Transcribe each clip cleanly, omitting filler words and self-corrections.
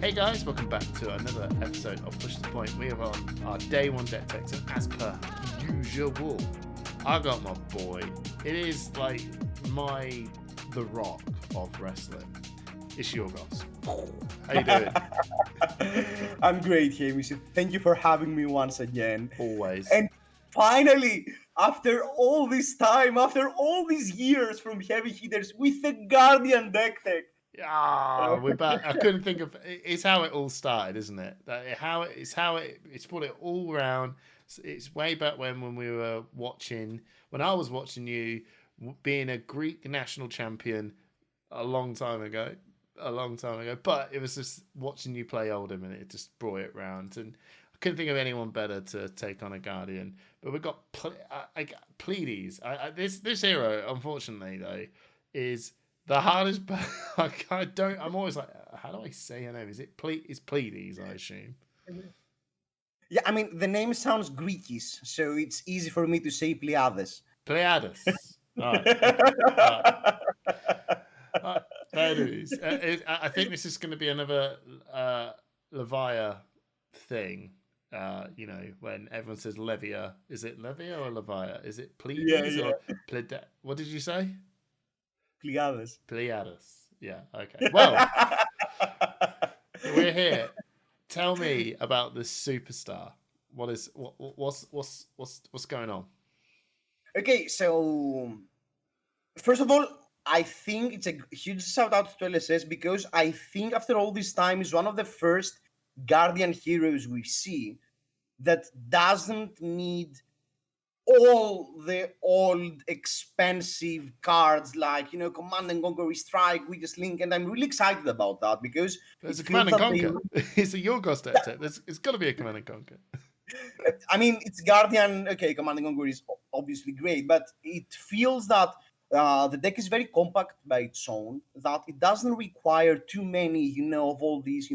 Hey guys, welcome back to another episode of Push the Point. We are on our day one deck techs, and as per usual, I got my boy. It is like the rock of wrestling. It's Yorgos. How you doing? I'm great, Hamish. Thank you for having me once again. Always. And finally, after all this time, after all these years from heavy hitters with the Guardian deck tech. We're back. I couldn't think of. It's how it all started, isn't it? It's brought it all around. It's way back when we were watching. When I was watching you being a Greek national champion a long time ago. But it was just watching you play Oldham, and it just brought it round. And I couldn't think of anyone better to take on a Guardian. But we've got Pleiades. This hero, unfortunately, though, is the hardest. I'm always like, how do I say her name? Is it Pleiades? I assume. Yeah, I mean the name sounds Greekish, so it's easy for me to say Pleiades. Pleiades. All right. There it is. I think this is going to be another Levia thing. When everyone says Levia, is it Levia or Levia? Is it Pleiades or Pleiades? What did you say? Pleiades. Yeah. Okay. Well, we're here. Tell me about this superstar. What's going on? Okay, so first of all, I think it's a huge shout out to LSS because I think after all this time is one of the first Guardian heroes we see that doesn't need all the old expensive cards like Command and Conquer, Strike, Weakest Link, and I'm really excited about that because it's a Command and Conquer. It's a Yorgos deck. It's got to be a Command and Conquer. I mean, it's Guardian. Okay, Command and Conquer is obviously great, but it feels that the deck is very compact by its own. That it doesn't require too many, of all these,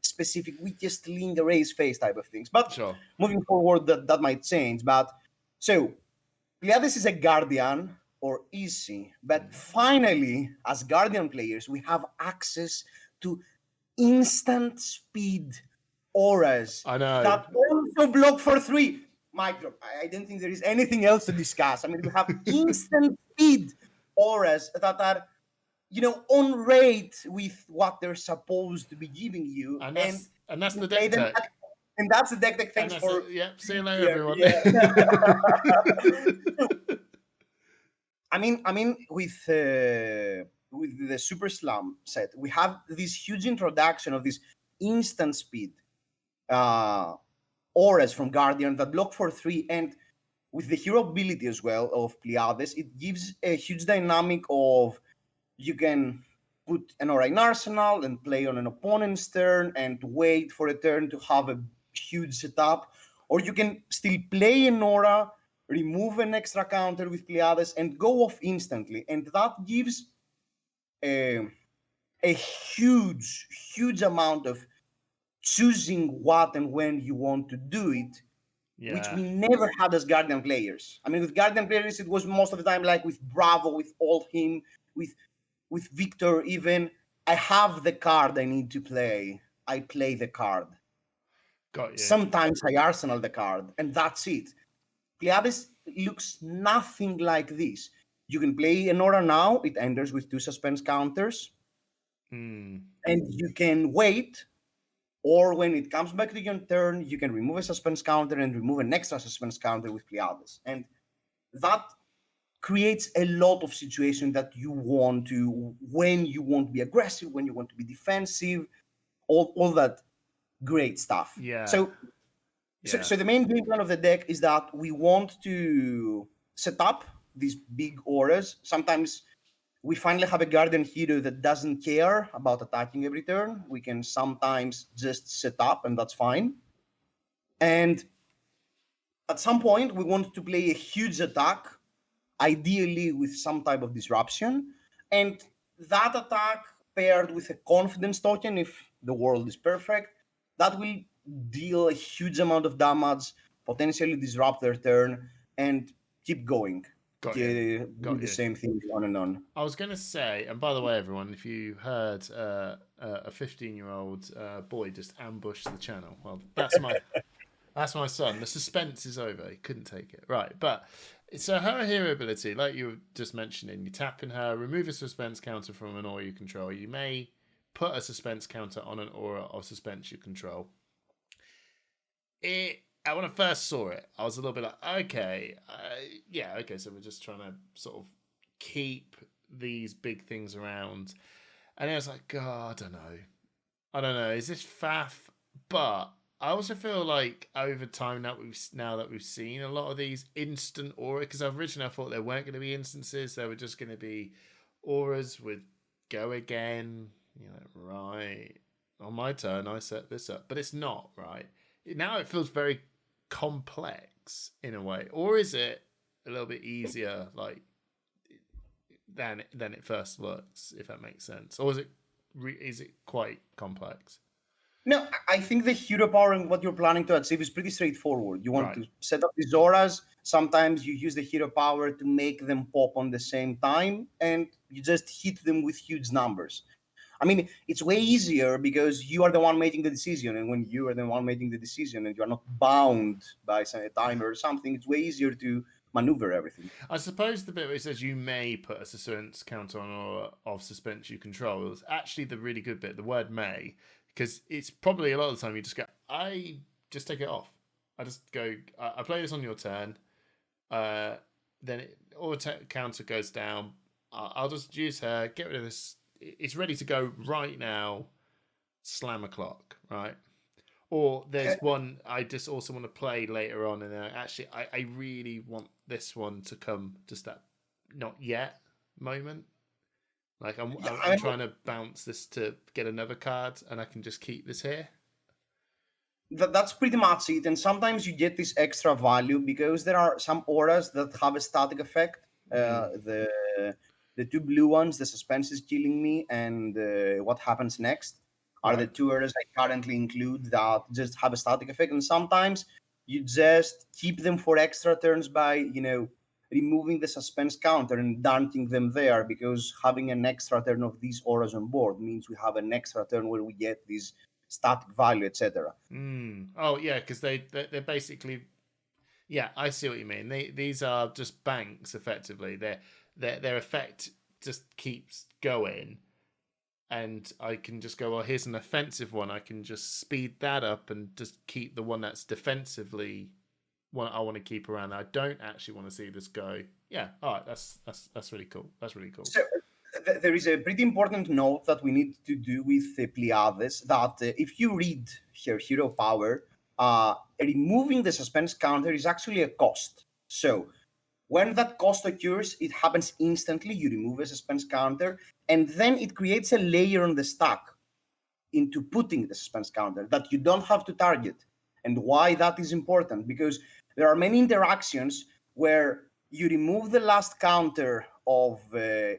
specific weakest link, raise phase type of things. But sure. Moving forward, that might change. But so Pleiades is a Guardian, or is she? But finally, as Guardian players, we have access to instant speed auras I know. that also block for 3. Mic drop. I don't think there is anything else to discuss. I mean, we have instant speed auras that are, on rate with what they're supposed to be giving you. And that's the deck tech. And that's the deck tech. Thanks for. Yep. See you later, everyone. Yeah. I mean, with the Super Slam set, we have this huge introduction of this instant speed auras from Guardian that block for 3, and with the hero ability as well of Pleiades, it gives a huge dynamic of you can put an aura in arsenal and play on an opponent's turn and wait for a turn to have a huge setup, or you can still play an aura, remove an extra counter with Pleiades and go off instantly, and that gives a huge amount of choosing what and when you want to do it, which we never had as Guardian players. I mean, with Guardian players, it was most of the time like with Bravo, with Oldhim, with Victor even. I have the card I need to play. I play the card. Got you. Sometimes I arsenal the card, and that's it. Pleiades looks nothing like this. You can play an aura now. It enters with 2 suspense counters. And you can wait. Or when it comes back to your turn, you can remove a suspense counter and remove an extra suspense counter with Pleiades. And that creates a lot of situations that you want to, when you want to be aggressive, when you want to be defensive, all that great stuff. Yeah. So the main game plan of the deck is that we want to set up these big auras. Sometimes we finally have a Guardian hero that doesn't care about attacking every turn. We can sometimes just set up, and that's fine. And at some point, we want to play a huge attack, ideally with some type of disruption. And that attack paired with a confidence token, if the world is perfect, that will deal a huge amount of damage, potentially disrupt their turn, and keep going. Do the same thing on and on. I was going to say, and by the way, everyone, if you heard a 15-year-old boy just ambushed the channel. Well, that's my son. The suspense is over. He couldn't take it. Right, but so her hero ability, like you were just mentioning, you tap in her, remove a suspense counter from an aura you control. You may put a suspense counter on an aura of suspense you control. When I first saw it, I was a little bit like, okay, so we're just trying to sort of keep these big things around. And I was like, God, I don't know. Is this faff? But I also feel like over time now that we've seen a lot of these instant aura, because originally I thought there weren't going to be instances, there were just going to be auras with go again. You know, right, on my turn I set this up, but it's not right. Now it feels very complex in a way, or is it a little bit easier, like than it first looks, if that makes sense, or is it quite complex? No, I think the hero power and what you're planning to achieve is pretty straightforward. You want Right. to set up these auras. Sometimes you use the hero power to make them pop on the same time, and you just hit them with huge numbers. I mean, it's way easier because you are the one making the decision, and when you are the one making the decision and you are not bound by a timer or something, it's way easier to maneuver everything. I suppose the bit where it says you may put a suspense counter on aura of suspense you control is actually the really good bit, the word may, because it's probably a lot of the time you just go, I just take it off. I just go, I play this on your turn, then counter goes down. I'll just use her, get rid of this. It's ready to go right now. Slam a clock, right? Or there's one I just also want to play later on, and actually I really want this one to come just that not yet moment. Like I'm trying to bounce this to get another card, and I can just keep this here. That's pretty much it. And sometimes you get this extra value because there are some auras that have a static effect. The two blue ones, the suspense is killing me, and what happens next are the two auras I currently include that just have a static effect. And sometimes you just keep them for extra turns by, removing the suspense counter and dunking them there, because having an extra turn of these auras on board means we have an extra turn where we get these static value, etc. Oh yeah, because they're basically, yeah, I see what you mean. These are just banks effectively. Their effect just keeps going, and I can just go, well, here's an offensive one. I can just speed that up and just keep the one that's defensively one I want to keep around. I don't actually want to see this go. Yeah, all right, that's really cool. That's really cool. So there is a pretty important note that we need to do with Pleiades, that if you read her hero power, removing the suspense counter is actually a cost. So when that cost occurs, it happens instantly. You remove a suspense counter, and then it creates a layer on the stack into putting the suspense counter that you don't have to target. And why that is important? Because there are many interactions where you remove the last counter of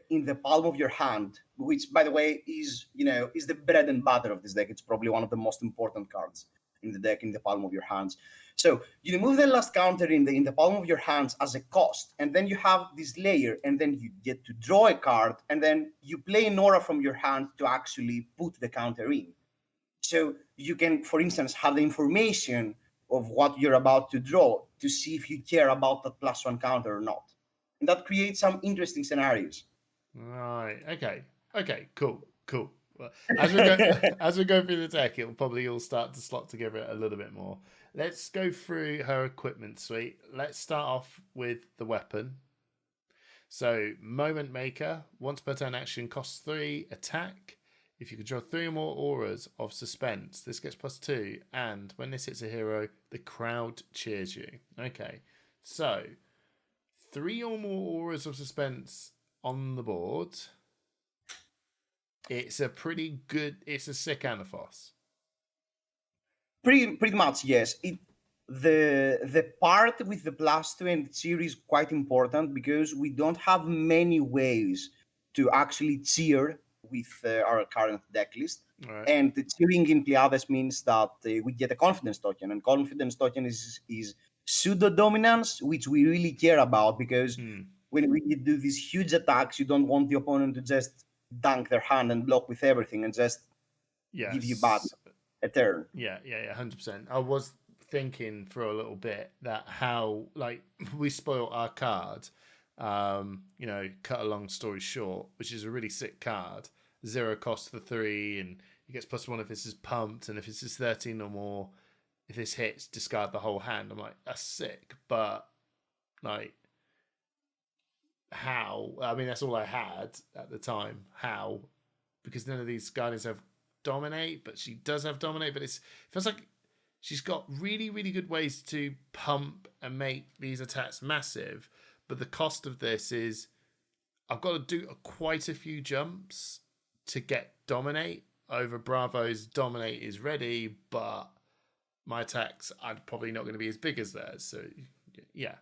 in the palm of your hand, which, by the way, is the bread and butter of this deck. It's probably one of the most important cards in the deck, in the palm of your hands. So you remove the last counter in the palm of your hands as a cost, and then you have this layer, and then you get to draw a card, and then you play an aura from your hand to actually put the counter in. So you can, for instance, have the information of what you're about to draw to see if you care about that +1 counter or not. And that creates some interesting scenarios. Right. Okay. Cool. Well, as we go through the deck, it'll probably all start to slot together a little bit more. Let's go through her equipment suite. Let's start off with the weapon. So, Moment Maker, once per turn action, costs 3, attack. If you control 3 or more auras of suspense, this gets +2. And when this hits a hero, the crowd cheers you. Okay, so 3 or more auras of suspense on the board. It's a sick anaphos. Pretty much, yes. The part with the +2 and cheer is quite important because we don't have many ways to actually cheer with our current deck list. Right. And the cheering in Pleiades means that we get a confidence token, and confidence token is pseudo dominance, which we really care about, because when we do these huge attacks, you don't want the opponent to just dunk their hand and block with everything and just give you back Yes. a turn. Yeah, 100%. I was thinking for a little bit that how like we spoiled our card. Cut a long story short, which is a really sick card. 0 cost for 3, and he gets +1 if this is pumped, and if this is 13 or more, if this hits, discard the whole hand. I'm like, that's sick, but like, how? I mean, that's all I had at the time. How? Because none of these guardians have dominate, but she does have dominate. But it feels like she's got really, really good ways to pump and make these attacks massive. But the cost of this is I've got to do quite a few jumps to get dominate over Bravo's. Dominate is ready, but my attacks are probably not going to be as big as theirs. So yeah,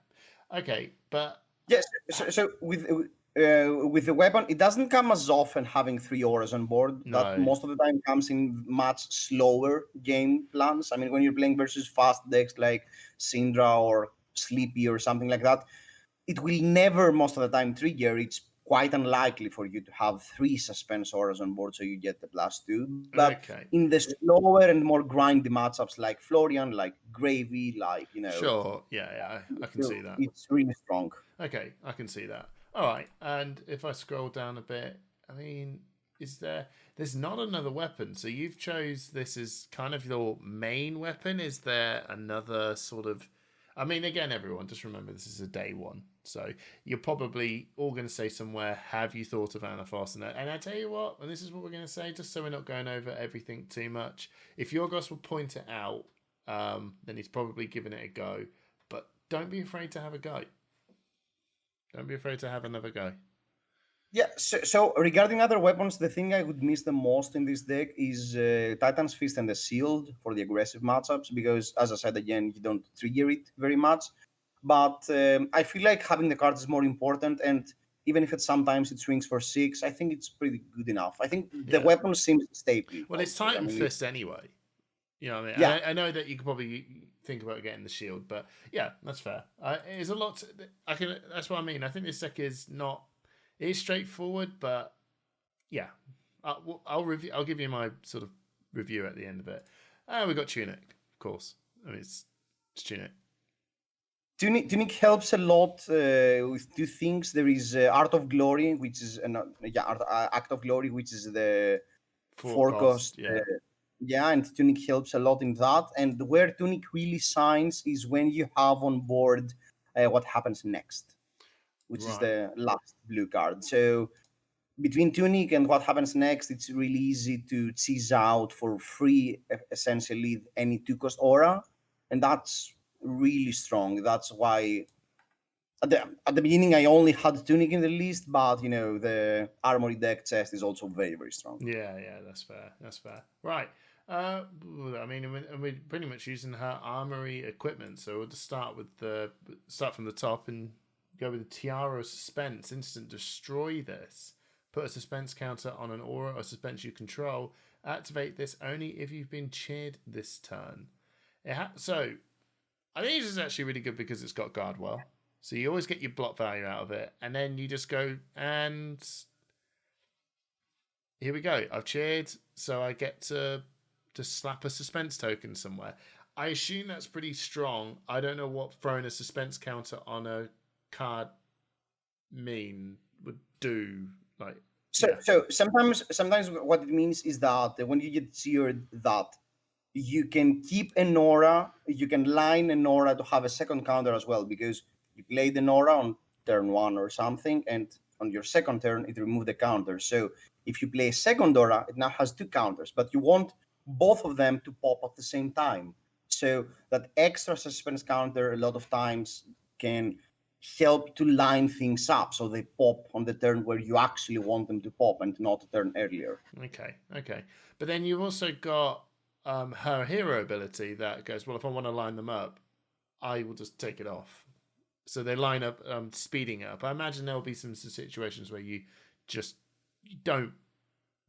okay, but yes. So with the weapon, it doesn't come as often having 3 auras on board. That no, most of the time comes in much slower game plans. I mean, when you're playing versus fast decks like Syndra or Sleepy or something like that, it will never most of the time trigger. It's quite unlikely for you to have 3 suspense auras on board, so you get the +2. But okay, in the slower and more grindy matchups like Florian, like Gravy, like sure, yeah, I can see that. it's really strong. Okay, I can see that. All right, and if I scroll down a bit, I mean, is there? There's not another weapon. So you've chose this as kind of your main weapon. Is there another sort of? I mean, again, everyone, just remember this is a day one, so you're probably all going to say somewhere, "Have you thought of Anaphos?" And I tell you what, and this is what we're going to say, just so we're not going over everything too much. If Yorgos will point it out, then he's probably given it a go. But don't be afraid to have a go. Don't be afraid to have another go. Yeah, so regarding other weapons, the thing I would miss the most in this deck is Titan's Fist and the Shield for the aggressive matchups, because, as I said again, you don't trigger it very much. But I feel like having the cards is more important, and even if sometimes it swings for 6, I think it's pretty good enough. I think the Yeah. weapon seems stable. Well, it's Also, I Titan mean, Fist anyway. You know what I mean? yeah, I know that you could probably think about getting the shield, but yeah, that's fair. It's a lot. I can. That's what I mean. I think this deck is not. It is straightforward, but yeah, I'll review. I'll give you my sort of review at the end of it. We got Tunic, of course. I mean, it's Tunic. Tunic helps a lot with 2 things. There is Art of Glory, which is Act of Glory, which is the Forecast. forecast. Yeah. Yeah, and Tunic helps a lot in that. And where Tunic really shines is when you have on board what happens next, which is Right. the last blue card. So between Tunic and what happens next, it's really easy to tease out for free, essentially, any 2-cost aura. And that's really strong. That's why at the beginning I only had Tunic in the list, but the Armory deck chest is also very, very strong. Yeah, that's fair. That's fair. Right. I mean, and we're pretty much using her armory equipment, so we'll just start from the top and go with the Tiara of Suspense. Instant destroy this. Put a suspense counter on an aura or suspense you control. Activate this only if you've been cheered this turn. So, I think this is actually really good because it's got Guardwell. So you always get your block value out of it, and then you just go and here we go. I've cheered, so I get to slap a suspense token somewhere. I assume that's pretty strong. I don't know what throwing a suspense counter on a card would do. Like, so sometimes what it means is that when you get cheered, that you can keep an aura, you can line an aura to have a second counter as well, because you played an aura on turn 1 or something, and on your second turn it removed the counter. So if you play a second aura, it now has 2 counters, but you want both of them to pop at the same time. So that extra suspense counter a lot of times can help to line things up so they pop on the turn where you actually want them to pop and not a turn earlier. Okay. But then you've also got her hero ability that goes, well, if I want to line them up, I will just take it off. So they line up, speeding up. I imagine there will be some situations where you don't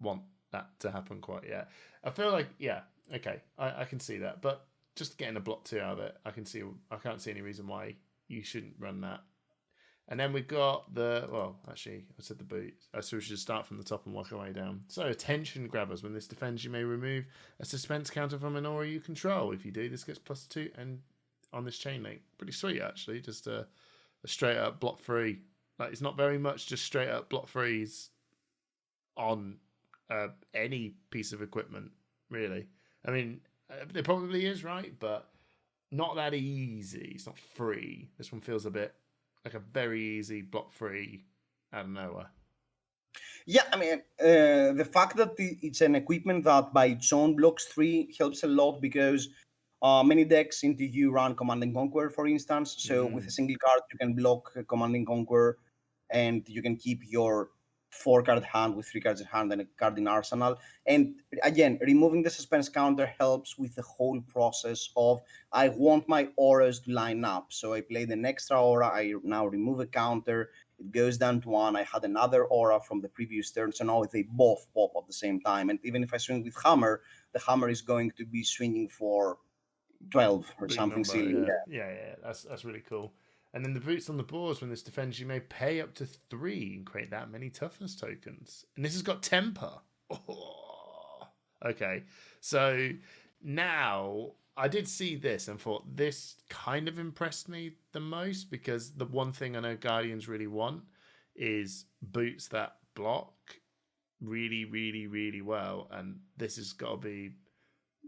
want that to happen quite yet. I feel like, yeah, okay, I can see that. But just getting a block 2 out of it, I can't see any reason why you shouldn't run that. And then we've got actually, I said the boots. So we should start from the top and work our way down. So, attention grabbers. When this defends, you may remove a suspense counter from an aura you control. If you do, this gets +2 and on this chain link. Pretty sweet, actually. Just a straight up block free. Like, it's not very much, just straight up block frees on any piece of equipment, really. I mean, there probably is, right? But not that easy. It's not free. This one feels a bit like a very easy block free out of nowhere. Yeah, I mean, the fact that it's an equipment that by its own blocks 3 helps a lot because many decks into you run Command and Conquer, for instance. So with a single card, you can block Command and Conquer, and you can keep your 4-card hand with 3 cards in hand and a card in arsenal. And again, removing the suspense counter helps with the whole process of I want my auras to line up. So I played an extra aura, I now remove a counter, it goes down to 1. I had another aura from the previous turn, so now they both pop at the same time. And even if I swing with hammer, the hammer is going to be swinging for 12 or Big something number, silly. Yeah. That's really cool. And then the boots on the boards, when this defends, you may pay up to 3 and create that many toughness tokens. And this has got temper. Oh. Okay, so now I did see this and thought this kind of impressed me the most because the one thing I know Guardians really want is boots that block really, really, really well. And this has got to be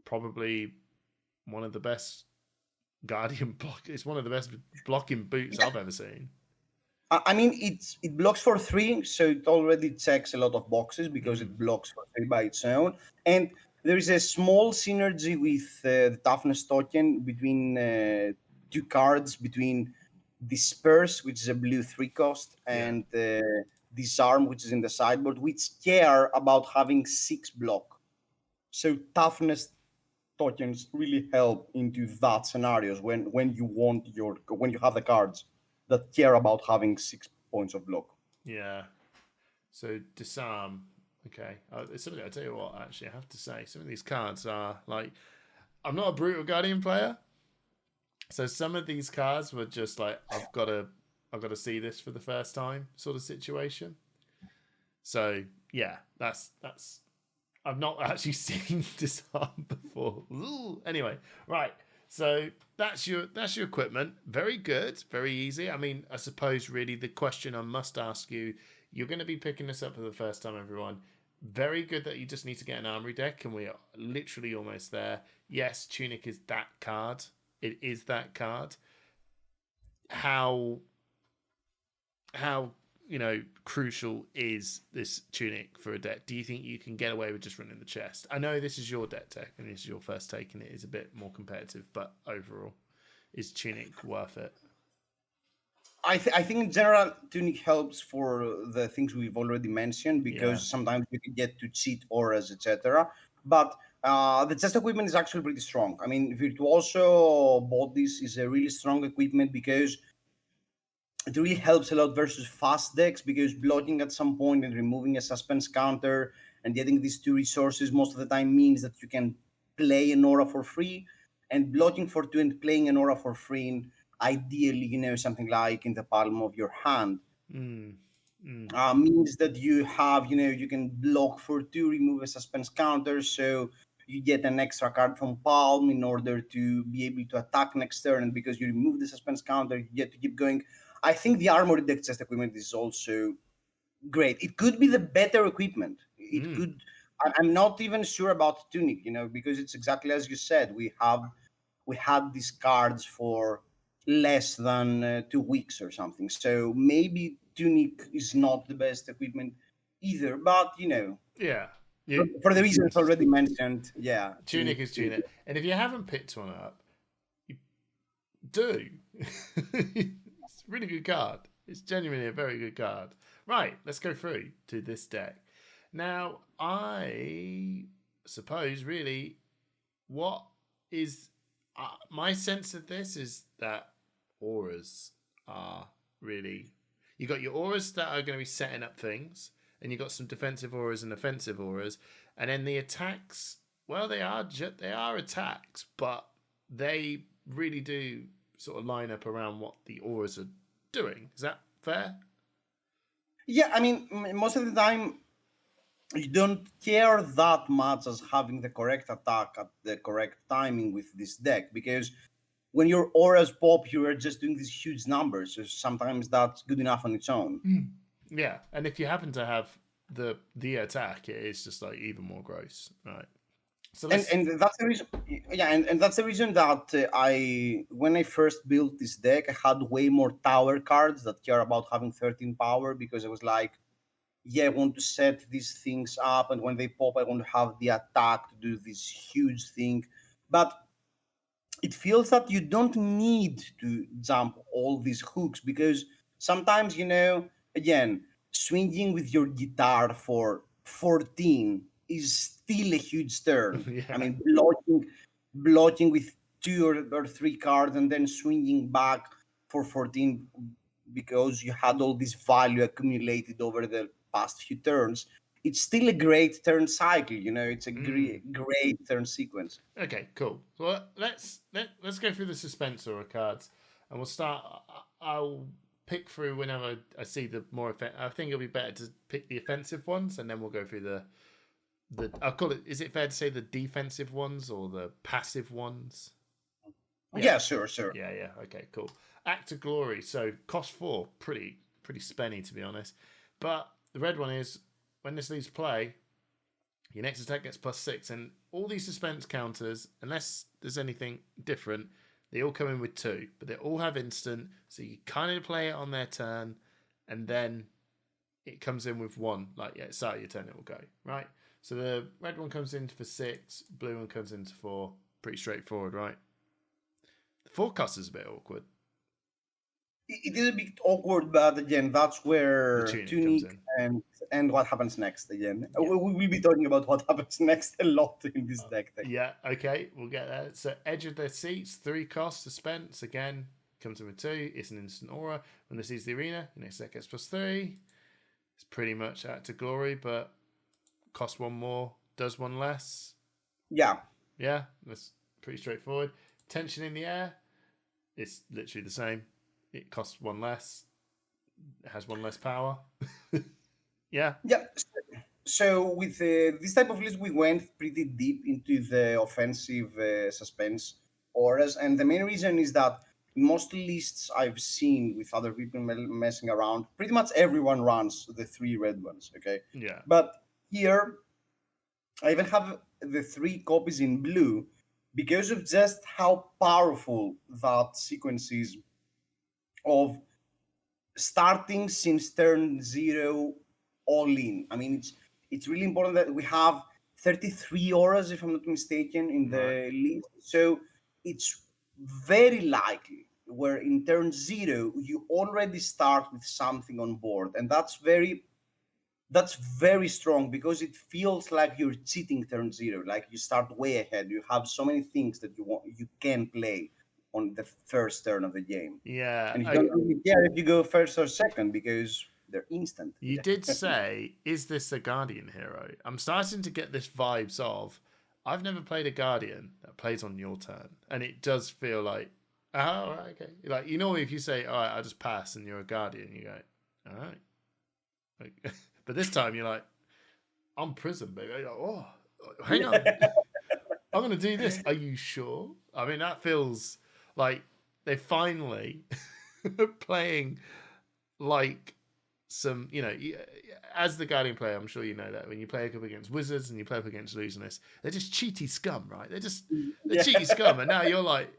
probably one of the best Guardian block. It's one of the best blocking boots I've ever seen. I mean, it blocks for 3, so it already checks a lot of boxes because it blocks for 3 by its own. And there is a small synergy with the toughness token between 2 cards, between Disperse, which is a blue 3 cost, and Disarm, which is in the sideboard, which care about having 6 block. So toughness tokens really help into that scenarios when you have the cards that care about having 6 points of block. Yeah. So disarm. Okay. Something I tell you what. Actually, I have to say, some of these cards are like, I'm not a brutal Guardian player, so some of these cards were just like, I've got to see this for the first time sort of situation. So yeah, that's. I've not actually seen disarm before. Ooh. Anyway, right. So that's your equipment. Very good, very easy. I mean, I suppose really the question I must ask you: you're going to be picking this up for the first time, everyone. Very good that you just need to get an armory deck, and we are literally almost there. Yes, Tunic is that card. It is that card. How crucial is this Tunic for a deck? Do you think you can get away with just running the chest? I know this is your deck and this is your first take and it is a bit more competitive, but overall, is Tunic worth it? I think in general, Tunic helps for the things we've already mentioned because sometimes you can get to cheat auras, etc. But the chest equipment is actually pretty strong. I mean, Virtuoso Bodies is a really strong equipment because it really helps a lot versus fast decks because blocking at some point and removing a suspense counter and getting these 2 resources most of the time means that you can play an aura for free. And blocking for 2 and playing an aura for free, ideally, something like in the palm of your hand, means that you have, you can block for 2, remove a suspense counter, so you get an extra card from palm in order to be able to attack next turn. And because you remove the suspense counter, you get to keep going. I think the armory deck chest equipment is also great. It could be the better equipment. It could. I'm not even sure about Tunic, because it's exactly as you said. We had these cards for less than 2 weeks or something. So maybe Tunic is not the best equipment either. But yeah. For the reasons already mentioned, Tunic is Tunic. And if you haven't picked one up, you do. It's a really good card. It's genuinely a very good card. Right, let's go through to this deck. Now, I suppose really what is my sense of this is that auras are really, you got your auras that are going to be setting up things, and you got some defensive auras and offensive auras, and then the attacks, well, they are attacks, but they really do sort of line up around what the auras are doing. Is that fair? Yeah, I mean, most of the time, you don't care that much as having the correct attack at the correct timing with this deck, because when your auras pop, you are just doing these huge numbers. So sometimes that's good enough on its own. Yeah, and if you happen to have the attack, it is just like even more gross, right? So And let's. and that's the reason. Yeah, and that's the reason that I when I first built this deck, I had way more tower cards that care about having 13 power, because I was like, yeah, I want to set these things up, and when they pop, I want to have the attack to do this huge thing. But it feels that you don't need to jump all these hooks, because sometimes, again, swinging with your guitar for 14 is still a huge turn. I Yeah, mean, blocking with two or three cards and then swinging back for 14 because you had all this value accumulated over the past few turns. It's still a great turn cycle. It's a great turn sequence. okay, cool. So let's go through the suspense aura cards, and we'll start. I'll pick through whenever I see the more effective. I think it'll be better to pick the offensive ones, and then we'll go through the. I'll call it. Is it fair to say the defensive ones or the passive ones? Yeah, Yeah, sure. yeah. Okay, cool. Act of Glory. So cost 4, pretty spenny to be honest. But the red one is when this leaves play, your next attack gets +6, and all these suspense counters, unless there's anything different, they all come in with 2, but they all have instant, so you kind of play it on their turn, and then it comes in with 1. Like, yeah, it's out of your turn, it will go, right? So the red one comes in for 6, blue one comes into 4. Pretty straightforward, right? The forecast is a bit awkward. It is a bit awkward, but again, that's The where tuning comes Tunic in. and what happens next again. Yeah. We will be talking about what happens next a lot in this deck. Yeah, okay, we'll get there. So Edge of the Seats, 3 cost, Suspense, again, comes in with 2. It's an instant aura. When this leaves the arena, your next deck gets +3. It's pretty much Act to Glory, but costs 1 more, does 1 less. Yeah. Yeah, that's pretty straightforward. Tension in the Air, it's literally the same. It costs 1 less, it has 1 less power. Yeah. Yeah. So with this type of list, we went pretty deep into the offensive suspense auras, and the main reason is that in most lists I've seen with other people messing around, pretty much everyone runs the 3 red ones. Okay, Yeah. but here I even have the 3 copies in blue because of just how powerful that sequence is of starting since turn 0 all in. I mean, it's really important that we have 33 auras, if I'm not mistaken, in Right. the list. So it's very likely where in turn 0 you already start with something on board, and that's very strong because it feels like you're cheating turn 0. Like you start way ahead. You have so many things that you can play on the first turn of the game, Yeah. and you don't really care if you go first or second because they're instant. You did say, is this a Guardian hero? I'm starting to get this vibes of, I've never played a Guardian that plays on your turn. And it does feel like, oh, all right, okay. Like, if you say, all right, I'll just pass and you're a Guardian, you go, all right. Like, but this time you're like, I'm Prism, baby. You're like, oh, hang on. I'm going to do this. Are you sure? I mean, that feels like they finally playing like some, as the Guardian player, I'm sure you know that when you play up against Wizards and you play up against Illusionists, they're just cheaty scum, right? They're Yeah. cheaty scum, and now you're like,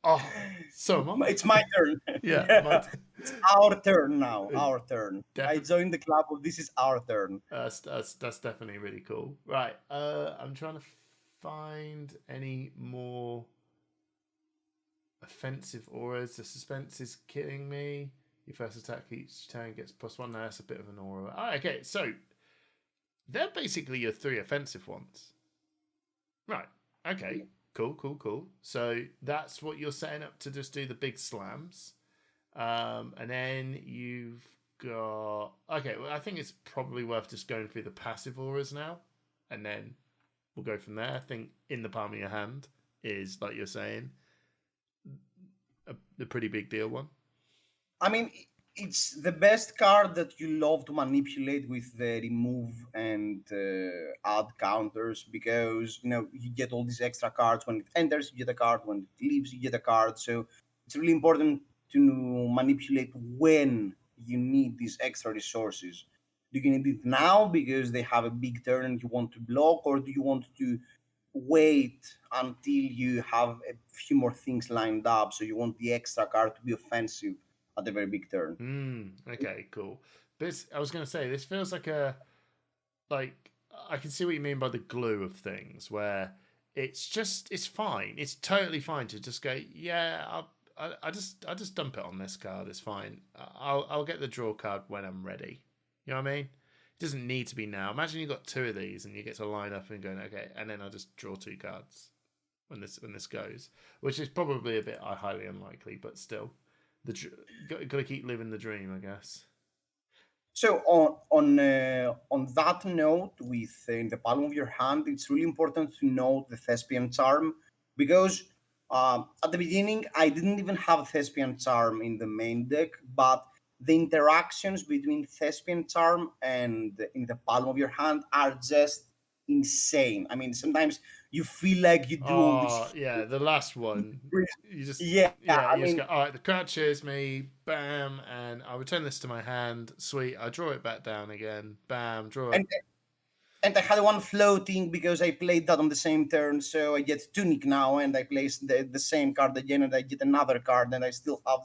oh, so am I. It's my turn. Yeah, Yeah. It's our turn now. Our turn. I Definitely, joined the club of this is our turn. that's definitely really cool. Right, I'm trying to find any more offensive auras. The suspense is killing me. Your first attack each turn gets +1. Now that's a bit of an aura. Oh, okay, so they're basically your 3 offensive ones. Right. Okay. Cool. So that's what you're setting up to just do the big slams. And then you've got... Okay, well, I think it's probably worth just going through the passive auras now. And then we'll go from there. I think in the palm of your hand is, like you're saying, the pretty big deal one. I mean, it's the best card that you love to manipulate with the remove and add counters, because you get all these extra cards when it enters, you get a card, when it leaves, you get a card. So it's really important to manipulate when you need these extra resources. Do you need it now because they have a big turn and you want to block, or do you want to wait until you have a few more things lined up, so you want the extra card to be offensive at a very big turn? Okay, cool. This I was going to say this feels like like I can see what you mean by the glue of things, where it's fine. It's totally fine to just go, yeah, I just dump it on this card. It's fine. I'll get the draw card when I'm ready. You know what I mean? It doesn't need to be now. Imagine you got two of these and you get to line up and going, okay, and then I'll just draw two cards when this goes, which is probably a bit highly unlikely, but still, got to keep living the dream, I guess. So on that note, with in the palm of your hand, it's really important to note the Thespian Charm, because at the beginning I didn't even have Thespian Charm in the main deck, but the interactions between Thespian Charm and in the palm of your hand are just insane. I mean, sometimes you feel like you do all Oh this. yeah, the last one. Yeah, You I just mean, go, all right, the crowd cheers me, bam, and I return this to my hand. Sweet, I draw it back down again, bam, draw it. and I had one floating because I played that on the same turn, so I get Tunic now, and I place the same card again, and I get another card, and I still have,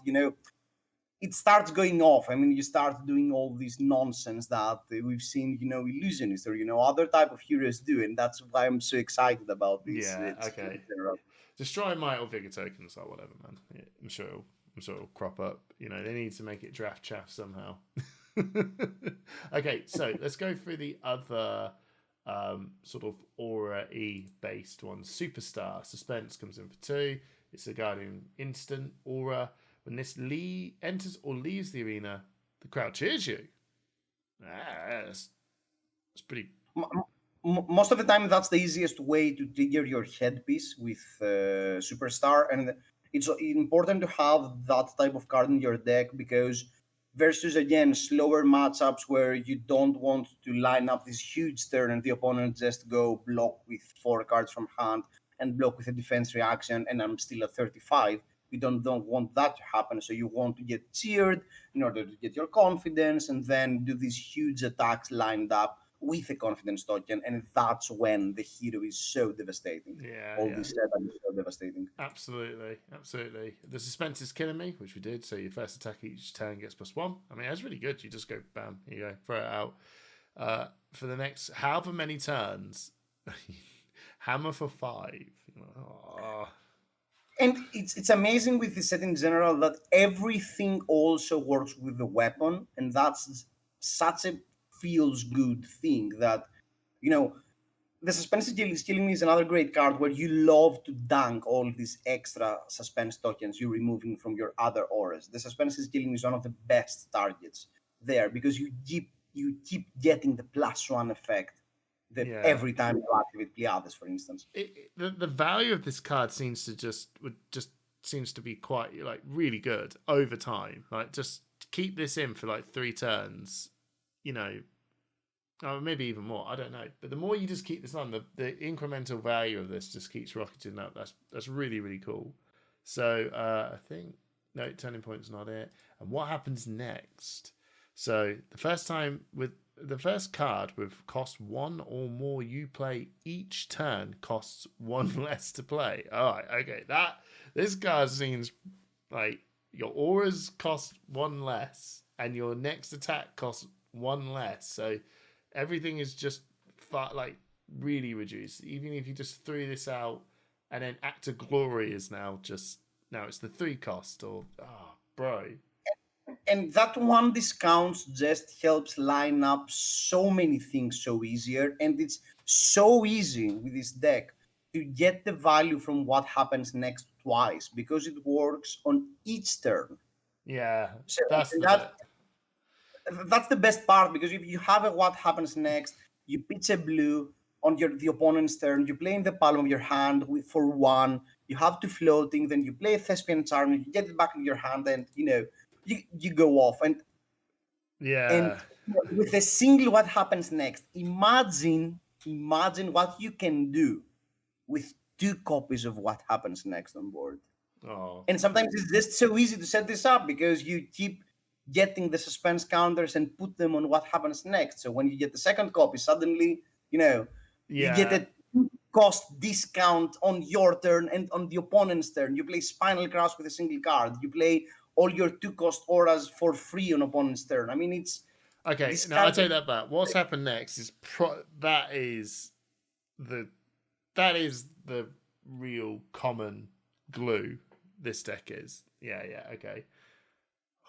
it starts going off. I mean, you start doing all this nonsense that we've seen, illusionists or, other type of heroes do, and that's why I'm so excited about this. Yeah, okay. Destroy my or Vigor tokens or whatever, man. Yeah, I'm sure it'll crop up. They need to make it draft chaff somehow. Okay, so let's go through the other sort of aura E based ones. Superstar Suspense comes in for 2. It's a guardian instant aura. When this enters or leaves the arena, the crowd cheers you. That's pretty. Most of the time, that's the easiest way to trigger your headpiece with Superstar, and it's important to have that type of card in your deck, because versus, again, slower matchups where you don't want to line up this huge turn and the opponent just go block with 4 cards from hand and block with a defense reaction, and I'm still at 35. You don't want that to happen, so you want to get cheered in order to get your confidence, and then do these huge attacks lined up with a confidence token, and that's when the hero is so devastating. Yeah, All yeah. this setup is so devastating. Absolutely. The suspense is killing me, which we did. So your first attack each turn gets +1. I mean, that's really good. You just go bam, here you go, throw it out. For the next however many turns, hammer for 5. Oh. And it's amazing with the set in general that everything also works with the weapon, and that's such a feels good thing that, the Suspense is Killing Me is another great card where you love to dunk all these extra suspense tokens you're removing from your other auras. The Suspense is Killing Me is one of the best targets there, because you keep getting the +1 effect every time you activate Pleiades, for instance. The value of this card seems to be quite like really good over time. Like just keep this in for like 3 turns, or maybe even more. I don't know. But the more you just keep this on, the incremental value of this just keeps rocketing up. That's really, really cool. So I think no, turning point's not it. And what happens next? So the first card with cost 1 or more you play each turn costs 1 less to play. All right, okay. This card seems like your auras cost 1 less, and your next attack costs 1 less. So everything is just really reduced. Even if you just threw this out, and then Act of Glory is now it's the 3 cost, or bro. And that 1 discount just helps line up so many things so easier, and it's so easy with this deck to get the value from what happens next twice, because it works on each turn. Yeah, So that's that's the best part, because if you have a what happens next, you pitch a blue on the opponent's turn, you play in the palm of your hand for 1, you have 2 floating, then you play a Thespian Charm, you get it back in your hand, and you go off. And Yeah. with a single what happens next, imagine what you can do with 2 copies of what happens next on board. Oh. And sometimes it's just so easy to set this up because you keep getting the suspense counters and put them on what happens next. So when you get the second copy, suddenly, you get Yeah. a cost discount on your turn and on the opponent's turn. You play Spinal Crash with a single card. You play all your 2-cost auras for free on opponent's turn. I mean, it's Okay, this now I card. take that back. What's happened next is the that is the real common glue this deck is. Yeah, okay.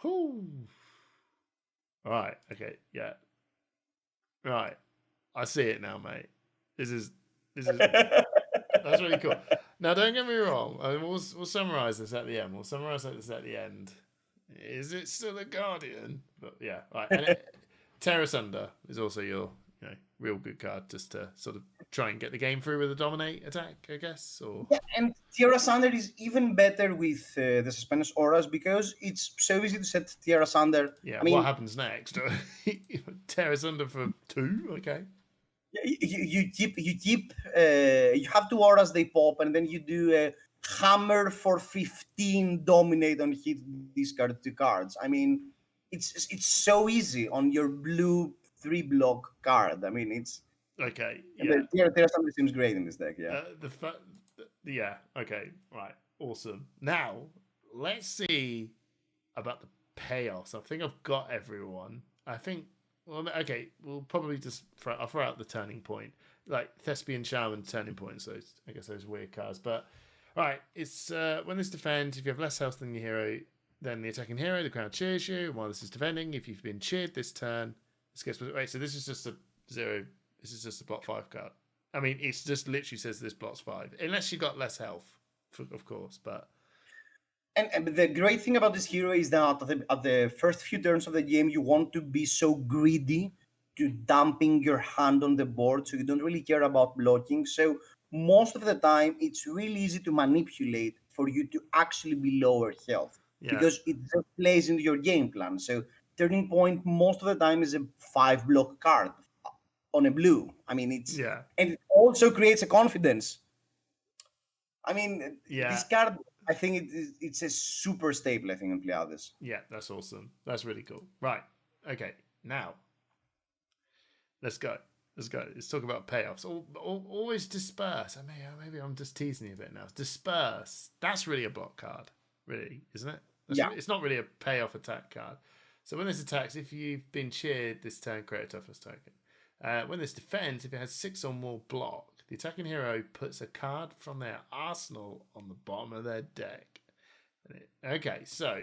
Whew. Right, okay, yeah. Right. I see it now, mate. This is that's really cool. Now, don't get me wrong. I mean, we'll summarize this at the end. We'll summarize this at the end. Is it still a Guardian? But yeah, right. And Tear Asunder is also your real good card just to sort of try and get the game through with a dominate attack, I guess. Or Yeah, and Tierra Sander is even better with the Suspense auras because it's so easy to set Tierra Sander. yeah, I what mean, happens next? Tear Asunder for 2? Okay. you have 2 auras, they pop, and then you do a hammer for 15 dominate on hit, discard 2 cards. I mean, it's so easy on your blue 3-block card. I mean, it's Okay, the yeah. Tierra Sander seems great in this deck. Yeah. Yeah, okay, right, awesome. Now let's see about the payoffs. I think I've got everyone. I think. Well, okay, we'll probably just I'll throw out the turning point, like Thespian Shaman turning points. Those, I guess, those weird cards. But all right, it's when this defends. If you have less health than your hero, then the attacking hero, the crowd cheers you. While this is defending, if you've been cheered this turn, this gets wait. So this is just a 0. This is just a block 5 card. I mean, it's just literally says this blocks 5, unless you got less health, of course. But And the great thing about this hero is that at the first few turns of the game, you want to be so greedy to dumping your hand on the board, so you don't really care about blocking. So most of the time, it's really easy to manipulate for you to actually be lower health yeah, because it just plays into your game plan. So turning point most of the time is a 5-block card on a blue. I mean, yeah, and it also creates a confidence. I mean, this yeah. card, I think it's a super staple, I think, in Pleiades. Yeah, that's awesome. That's really cool. Right. Okay. Now, let's go. Let's go. Let's talk about payoffs. Always disperse. Maybe I'm just teasing you a bit now. Disperse. That's really a block card, really, isn't it? Yeah. It's not really a payoff attack card. So when this attacks, if you've been cheered this turn, create a toughness token. When this defends, if it has 6 or more block, the attacking hero puts a card from their arsenal on the bottom of their deck. Okay, so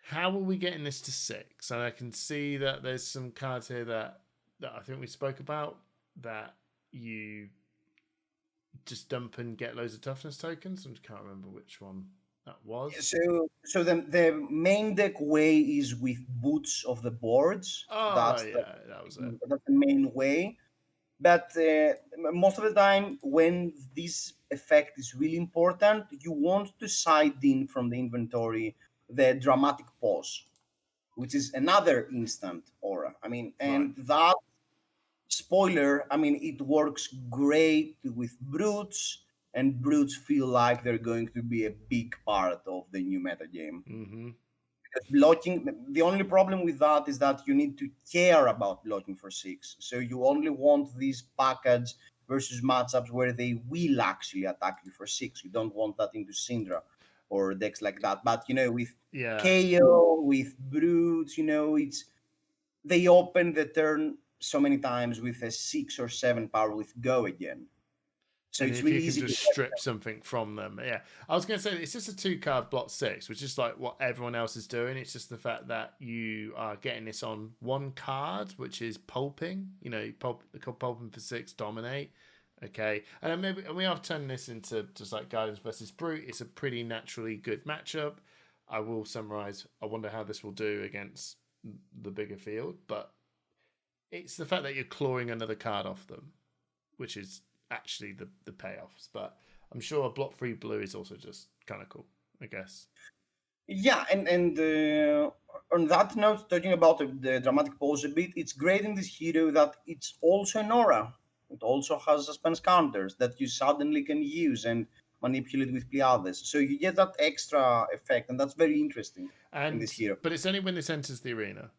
how are we getting this to 6? And I can see that there's some cards here that I think we spoke about that you just dump and get loads of toughness tokens. I can't remember which one that was. So the main deck way is with boots of the boards. Oh, That's that was it. that's the main way. But most of the time, when this effect is really important, you want to side in from the inventory the dramatic pause, which is another instant aura. I mean, and that spoiler, I mean, it works great with brutes, and brutes feel like they're going to be a big part of the new meta game. Mm-hmm. Because blocking, the only problem with that is that you need to care about blocking for 6. So you only want these package versus matchups where they will actually attack you for 6. You don't want that into Syndra or decks like that. But with KO, with brutes, it's they open the turn so many times with a 6 or 7 power with go again. So and it's if really you can easy just strip something from them. Yeah. I was going to say, it's just a 2-card block 6, which is like what everyone else is doing. It's just the fact that you are getting this on 1 card, which is pulping. Pulping for 6, dominate. Okay. And we are turning this into just like Guardians versus Brute. It's a pretty naturally good matchup. I will summarize. I wonder how this will do against the bigger field, but it's the fact that you're clawing another card off them, which is actually the payoffs. But I'm sure a block 3 blue is also just kind of cool, I guess. Yeah, and on that note, talking about the dramatic pose a bit, it's great in this hero that it's also an aura. It also has suspense counters that you suddenly can use and manipulate with Pleiades. So you get that extra effect, and that's very interesting in this hero. But it's only when this enters the arena.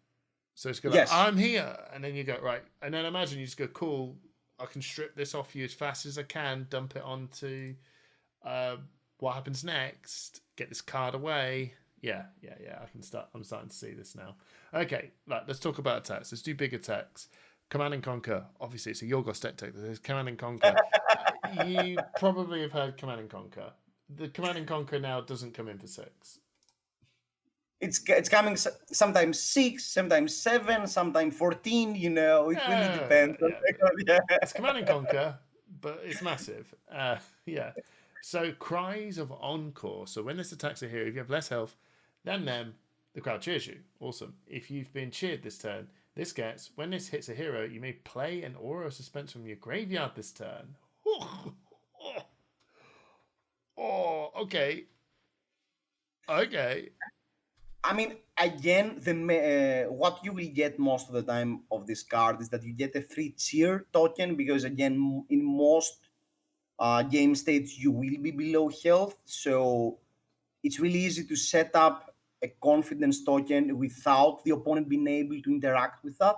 So it's go like, Yes. I'm here, and then you go right, and then imagine you just go, cool. I can strip this off you as fast as I can, dump it onto uh, what happens next, get this card away. Yeah. I can start. I'm starting to see this now. Okay, let's talk about attacks. Let's do big attacks. Command and Conquer. Obviously, it's a Yorgos deck. There's Command and Conquer. You probably have heard Command and Conquer. The Command and Conquer now doesn't come in for 6. It's coming sometimes 6, sometimes 7, sometimes 14. It really depends on Yeah. the card. Yeah. It's Command and Conquer, but it's massive. Yeah. So cries of encore. So when this attacks a hero, if you have less health than them, the crowd cheers you. Awesome. If you've been cheered this turn, this gets when this hits a hero, you may play an aura of suspense from your graveyard this turn. Okay. Okay. I mean, again, what you will get most of the time of this card is that you get a free cheer token because, again, in most game states, you will be below health. So it's really easy to set up a confidence token without the opponent being able to interact with that.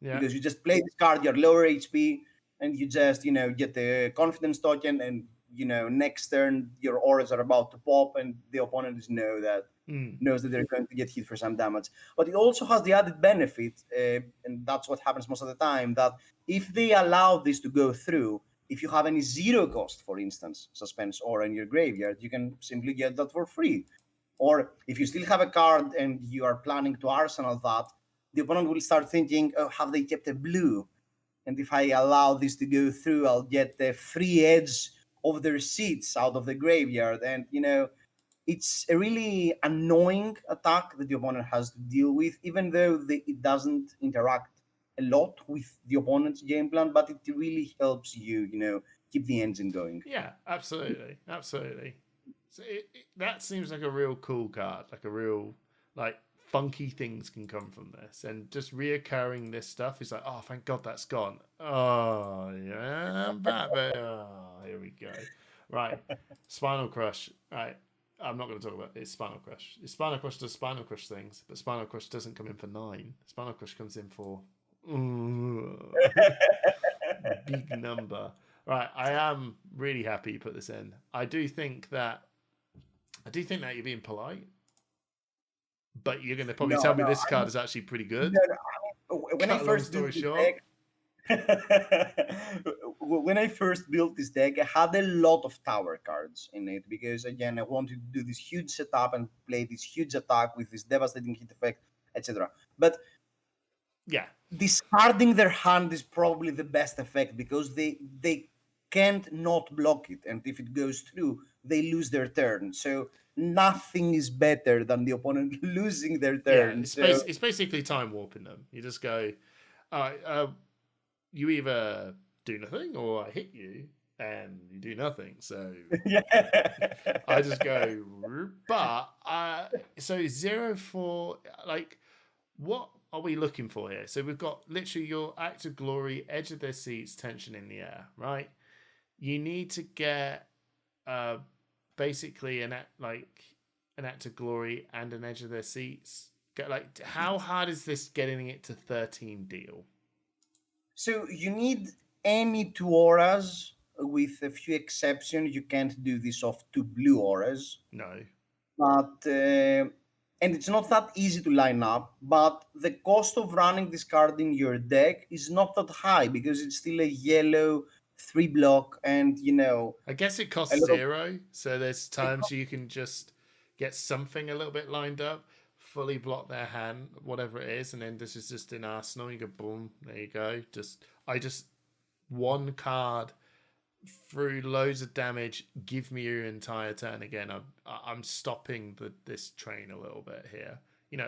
Yeah. Because you just play this card, you're lower HP, and you just, get the confidence token, and, next turn, your auras are about to pop, and the opponent knows that they're going to get hit for some damage. But it also has the added benefit, and that's what happens most of the time, that if they allow this to go through, if you have any zero cost, for instance, suspense aura in your graveyard, you can simply get that for free. Or if you still have a card and you are planning to arsenal that, the opponent will start thinking, oh, have they kept a blue? And if I allow this to go through, I'll get the free edge of their seats out of the graveyard. And, it's a really annoying attack that the opponent has to deal with, even though it doesn't interact a lot with the opponent's game plan, but it really helps you, keep the engine going. Yeah, absolutely. So that seems like a real cool card, like a real funky things can come from this, and just reoccurring this stuff is like, oh, thank God that's gone. Oh yeah, I'm back. Oh, here we go. Right, Spinal Crush. Right, I'm not going to talk about it. It's Spinal Crush. Spinal Crush does Spinal Crush things, but Spinal Crush doesn't come in for 9. Spinal Crush comes in for big number. Right, I am really happy you put this in. I do think that you're being polite, but you're going to probably tell me No, this card is actually pretty good. when I Cut a long first story built this short. deck, when I first built this deck, I had a lot of tower cards in it because, again, I wanted to do this huge setup and play this huge attack with this devastating hit effect, etc. But Yeah, discarding their hand is probably the best effect because they can't not block it, and if it goes through, they lose their turn. So nothing is better than the opponent losing their yeah. turn. So It's basically time warping them. You just go, all right. You either do nothing or I hit you and you do nothing. So yeah. I just go, but so 0 4, what are we looking for here? So we've got literally your act of glory, edge of their seats, tension in the air, right? You need to get uh basically an act of glory and an edge of their seats. How hard is this getting it to 13 deal? So you need any two auras, with a few exceptions. You can't do this off two blue auras, No. but and it's not that easy to line up. But the cost of running this card in your deck is not that high because it's still a yellow 3 block, and I guess it a costs lot of 0, so there's times you can just get something a little bit lined up, fully block their hand, whatever it is, and then this is just an arsenal. You go boom, there you go. I just one card through loads of damage. Give me your entire turn again. I'm stopping this train a little bit here.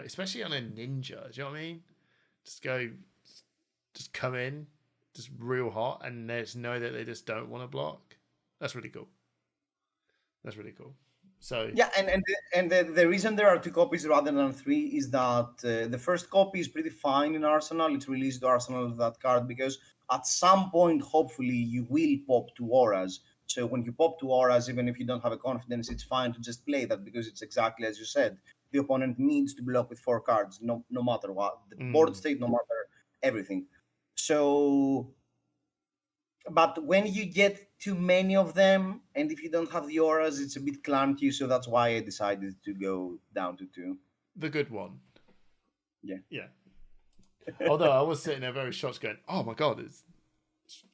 Especially on a ninja. Do you know what I mean? Just go, just come in, just real hot, and they just know that they just don't want to block. That's really cool. That's really cool. So Yeah, and the reason there are two copies rather than three is that the first copy is pretty fine in Arsenal. It's released to Arsenal with that card because at some point, hopefully, you will pop two auras. So when you pop two auras, even if you don't have a confidence, it's fine to just play that because it's exactly as you said. The opponent needs to block with four cards, no matter what the board state, no matter everything. So but when you get too many of them, and if you don't have the auras, it's a bit clunky. So that's why I decided to go down to two. the good one. Yeah. Yeah. Although I was sitting there very shocked, going, "Oh my god,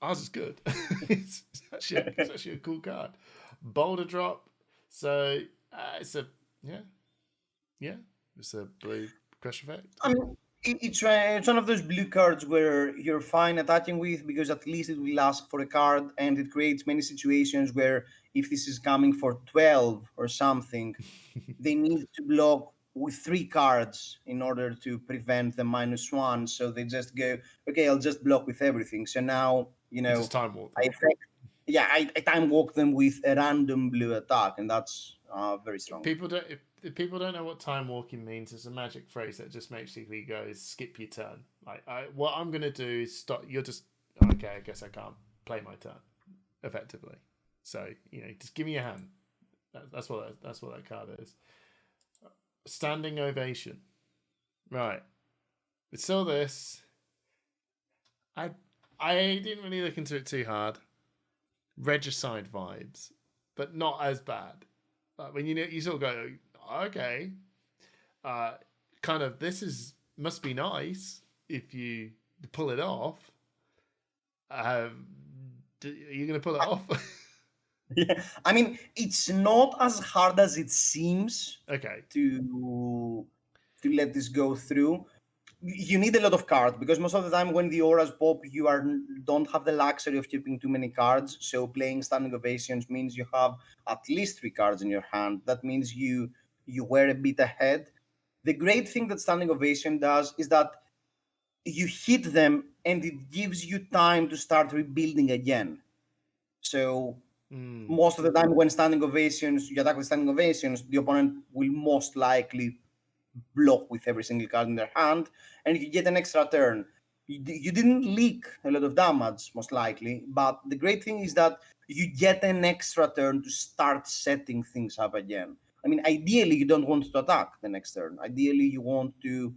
ours is good. it's actually a cool card." Boulder drop. So it's a yeah. It's a blue crush effect. I mean, it's one of those blue cards where you're fine attacking with because at least it will ask for a card, and it creates many situations where if this is coming for 12 or something, they need to block with three cards in order to prevent the -1. So they just go, okay, I'll just block with everything. So now, Just time warp I them. effect, yeah, I time walk them with a random blue attack, and that's very strong. People don't. If people don't know what time walking means, it's a magic phrase that just basically goes skip your turn. Like what I'm gonna do is stop. You're just okay. I guess I can't play my turn effectively. So just give me a hand. That's what that card is. Standing ovation. Right. But still, this. I didn't really look into it too hard. Regicide vibes, but not as bad. Like when you sort of go, okay, kind of must be nice if you pull it off. Are you going to pull it off? Yeah, I mean, it's not as hard as it seems Okay. to let this go through. You need a lot of cards because most of the time when the auras pop, you don't have the luxury of keeping too many cards. So playing standing ovations means you have at least three cards in your hand. That means you were a bit ahead. The great thing that standing ovation does is that you hit them and it gives you time to start rebuilding again. So most of the time when standing ovations, you attack with standing ovations, the opponent will most likely block with every single card in their hand, and you get an extra turn. You didn't leak a lot of damage, most likely, but the great thing is that you get an extra turn to start setting things up again. I mean, ideally, you don't want to attack the next turn. Ideally, you want to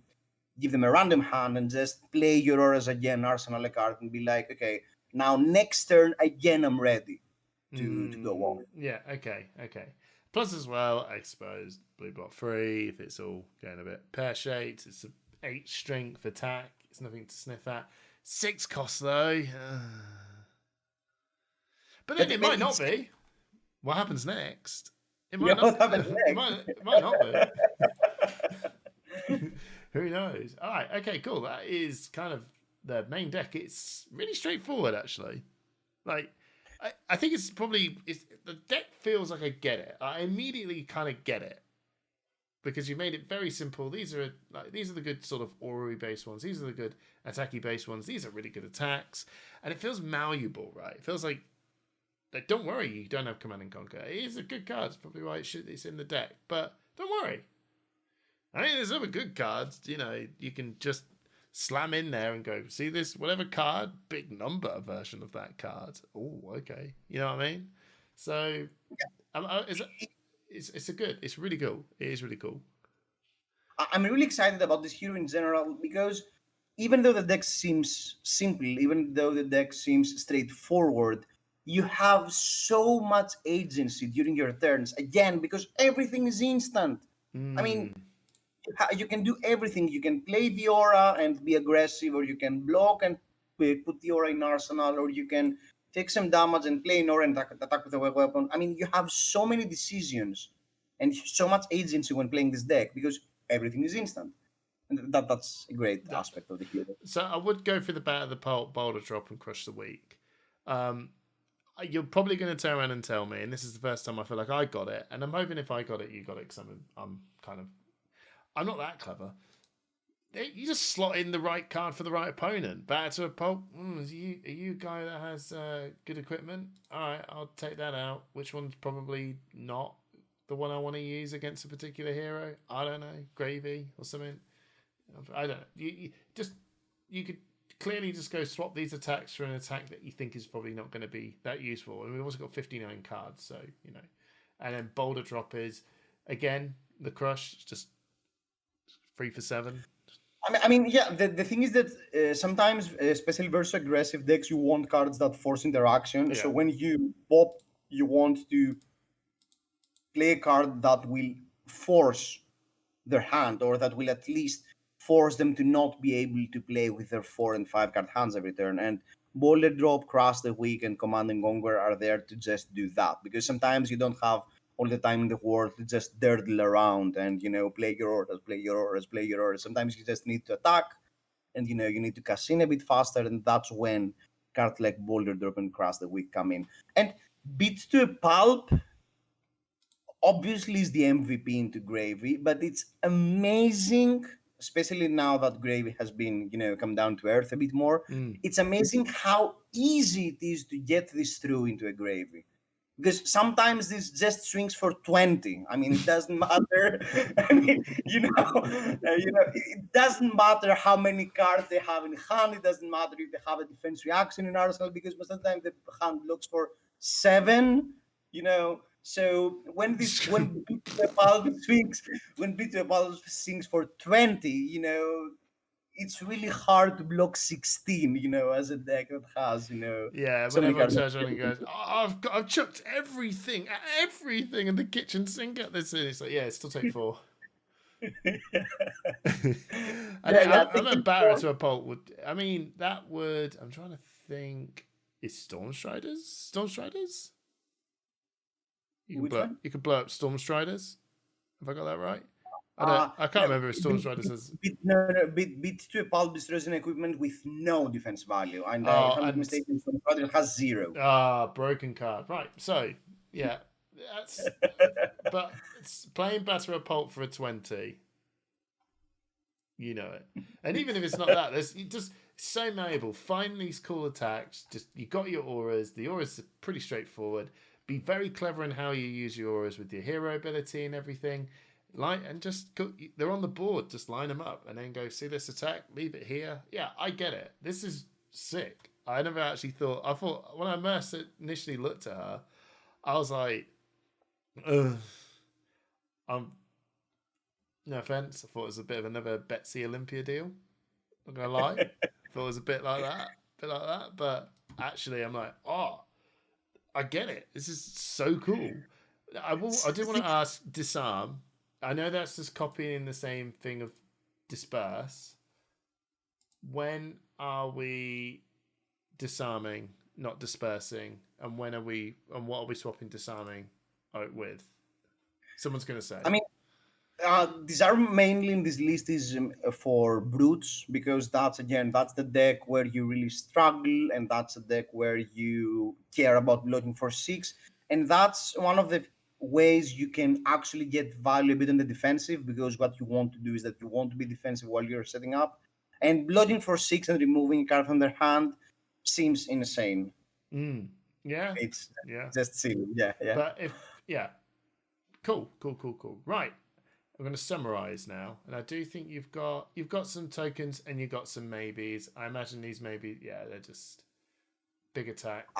give them a random hand and just play your auras again, arsenal a card, and be like, okay, now next turn, again, I'm ready to go off. Yeah, okay. Plus, as well, I suppose blue block 3. If it's all going a bit pear shaped, it's an 8 strength attack. It's nothing to sniff at. 6 cost though. But then it might not be. What happens next? It might not. It might not be. Who knows? All right. Okay. Cool. That is kind of the main deck. It's really straightforward, actually. Like, I think it's probably the deck feels like I get it. I immediately kind of get it because you made it very simple. These are the good sort of aura based ones. These are the good attacky based ones. These are really good attacks, and it feels malleable, right? It feels like don't worry, you don't have Command and Conquer. It is a good card. It's probably why it's in the deck, but don't worry. I mean, there's other good cards. You can just slam in there and go, see this, whatever card, big number version of that card. Oh, okay. You know what I mean? So, it's really cool. It is really cool. I'm really excited about this hero in general because even though the deck seems simple, even though the deck seems straightforward, you have so much agency during your turns. Again, because everything is instant. I mean, you can do everything. You can play the aura and be aggressive, or you can block and put the aura in arsenal, or you can take some damage and play an aura and attack with a weapon. I mean, you have so many decisions and so much agency when playing this deck because everything is instant. And that's a great aspect of the hero. So I would go for the bat of the boulder drop and crush the weak. You're probably going to turn around and tell me, and this is the first time I feel like I got it, and I'm hoping if I got it, you got it, because I'm not that clever. You just slot in the right card for the right opponent. Batter to a pulp. Are you a guy that has good equipment? All right, I'll take that out. Which one's probably not the one I want to use against a particular hero. I don't know, gravy or something. I don't know. You could clearly just go swap these attacks for an attack that you think is probably not going to be that useful. And we've also got 59 cards, so And then Boulder Drop is again the crush, just 3 for 7. Yeah. The thing is that sometimes, especially versus aggressive decks, you want cards that force interaction. Yeah. So when you pop, you want to play a card that will force their hand, or that will at least force them to not be able to play with their 4 and 5 card hands every turn. And Boulder Drop, Crush the Weak, and Command and Conquer are there to just do that, because sometimes you don't have all the time in the world to just durdle around and play your orders. Sometimes you just need to attack, and you need to cash in a bit faster, and that's when cards like Boulder Drop and Crush the Weak come in. And Beat to a Pulp obviously is the MVP into Gravy, but it's amazing, especially now that Gravy has been come down to earth a bit more. It's amazing how easy it is to get this through into a Gravy. Because sometimes this just swings for 20. I mean, it doesn't matter. I mean, it doesn't matter how many cards they have in hand. It doesn't matter if they have a defense reaction in arsenal, because most of the time the hand looks for 7. So when Beat to a Pulp swings for 20, it's really hard to block 16, as a deck that has, Yeah, so many whenever I cards. turn around and goes, I've chucked everything in the kitchen sink at this, and it's like, yeah, still take 4. I'm a batter to a Pulp. I'm trying to think. Is Stormstriders? You can blow up Stormstriders. Have I got that right? I can't remember if Stormstriders has. Beat to a Pulp destroys an equipment with no defense value, and if I'm not mistaken, Stormstrider has 0. Broken card. Right. So yeah, that's. But playing Batter a Pulp for a 20. You know it. And even if it's not that, there's just so malleable. Find these cool attacks. Just you got your auras. The auras are pretty straightforward. Be very clever in how you use your auras with your hero ability and everything. And just they're on the board. Just line them up and then go see this attack. Leave it here. Yeah, I get it. This is sick. I never actually thought. I thought when I initially looked at her, I was like, ugh. No offense. I thought it was a bit of another Betsy Olympia deal. Not gonna lie. I thought it was a bit like that. But actually, I'm like, oh, I get it. This is so cool. I do want to ask Disarm. I know that's just copying the same thing of Disperse. When are we disarming, not dispersing? And what are we swapping disarming out with? Someone's going to say. Disarm mainly in this list is for brutes, because that's the deck where you really struggle, and that's a deck where you care about blocking for 6, and that's one of the ways you can actually get value a bit on the defensive, because what you want to do is that you want to be defensive while you're setting up, and blocking for 6 and removing a card from their hand seems insane. Yeah, it's just silly. But cool. Right, I'm going to summarize now, and I do think you've got some tokens and you've got some maybes. I imagine these maybe, they're just big attacks.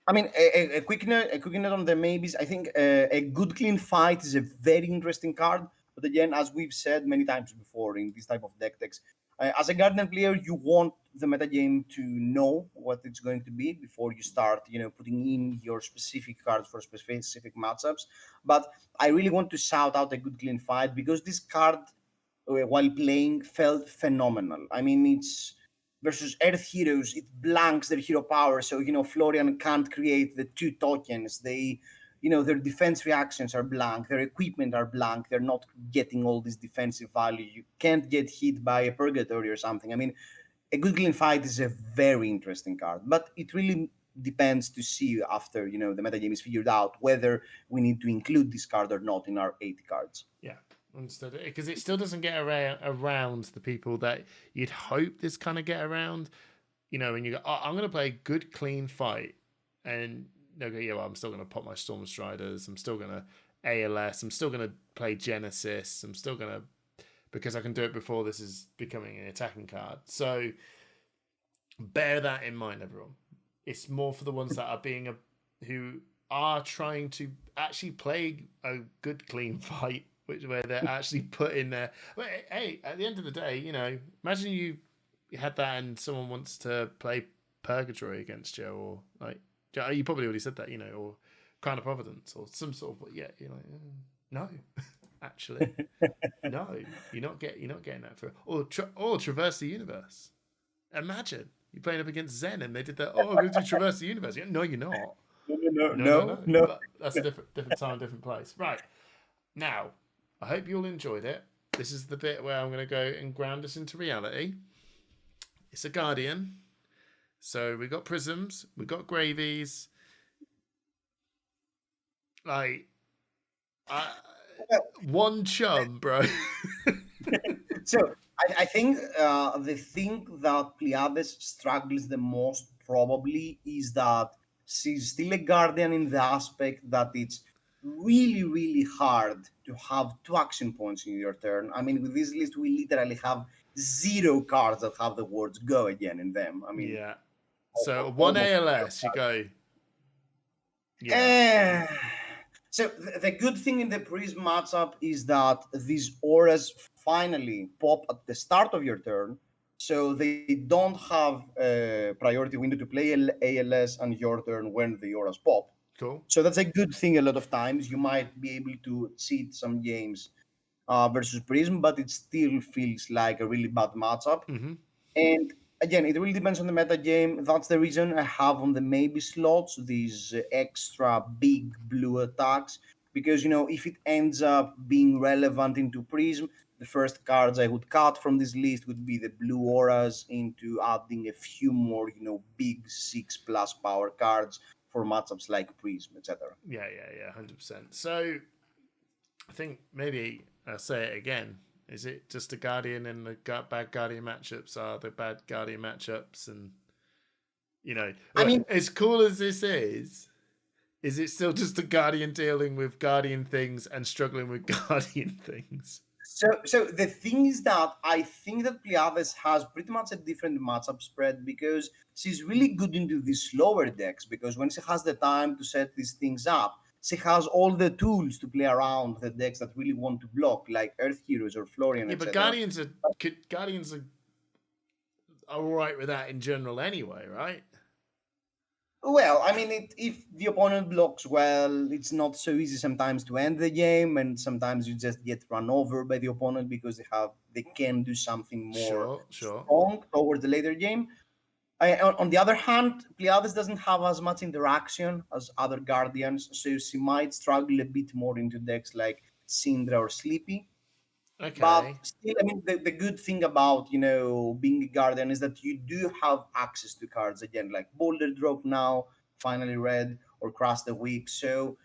A quick note on the maybes. I think a good clean fight is a very interesting card. But again, as we've said many times before in this type of deck decks, as a Guardian player, you want the metagame to know what it's going to be before you start, putting in your specific cards for specific matchups. But I really want to shout out a good clean fight, because this card, while playing, felt phenomenal. It's versus Earth heroes, it blanks their hero power. So, Florian can't create the 2 tokens. They, their defense reactions are blank. Their equipment are blank. They're not getting all this defensive value. You can't get hit by a Purgatory or something. A good clean fight is a very interesting card. But it really depends to see after, the metagame is figured out whether we need to include this card or not in our 80 cards. Yeah. Understood. Because it still doesn't get around the people that you'd hope this kind of get around. And you go, I'm going to play a good, clean fight. And they'll go, I'm still going to pop my Stormstriders. I'm still going to ALS. I'm still going to play Genesis. I'm still going to, because I can do it before this is becoming an attacking card. So bear that in mind, everyone. It's more for the ones that are who are trying to actually play a good, clean fight, where they're actually putting their. Hey, at the end of the day, imagine you had that and someone wants to play Purgatory against you, or like you probably already said that, or Crown of Providence, or some sort of you're like, no, actually, no, you're not getting that for, or Traverse the Universe. Imagine you playing up against Zen and they did that. Oh, I'm going to Traverse the Universe. No, you're not. No. But that's a different time, different place. Right. Now, I hope you all enjoyed it. This is the bit where I'm going to go and ground us into reality. It's a Guardian. So we got Prisms, we got Gravies. Like, one chum, bro. So I think the thing that Pleiades struggles the most probably is that she's still a Guardian in the aspect that it's really, really hard to have 2 action points in your turn. I mean, with this list, we literally have 0 cards that have the words "go" again in them. I mean, yeah. So one ALS, you go. Yeah. So the good thing in the Prism matchup is that these auras finally pop at the start of your turn, so they don't have a priority window to play ALS on your turn when the auras pop. Cool. So that's a good thing. A lot of times you might be able to cheat some games versus Prism, but it still feels like a really bad matchup. Mm-hmm. And again, it really depends on the meta game. That's the reason I have on the maybe slots these extra big blue attacks, because if it ends up being relevant into Prism, the first cards I would cut from this list would be the blue auras, into adding a few more big 6+ power cards for matchups like Prism, etc. Yeah, 100%. So I think maybe I'll say it again. Is it just the Guardian and the bad Guardian matchups are the bad Guardian matchups? And, I mean, as cool as this is it still just a Guardian dealing with Guardian things and struggling with Guardian things? So the thing is that I think that Pleiades has pretty much a different matchup spread, because she's really good into these slower decks, because when she has the time to set these things up, she has all the tools to play around the decks that really want to block, like Earth Heroes or Florian, Yeah, but Guardians are all right with that in general anyway, right? Well, I mean, if the opponent blocks well, it's not so easy sometimes to end the game, and sometimes you just get run over by the opponent because they can do something more strong towards the later game. On the other hand, Pleiades doesn't have as much interaction as other Guardians, so she might struggle a bit more into decks like Syndra or Sleepy. Okay. But still, I mean, the good thing about being a Guardian is that you do have access to cards again, like Boulder Drop now, finally red, or Crash the Week. So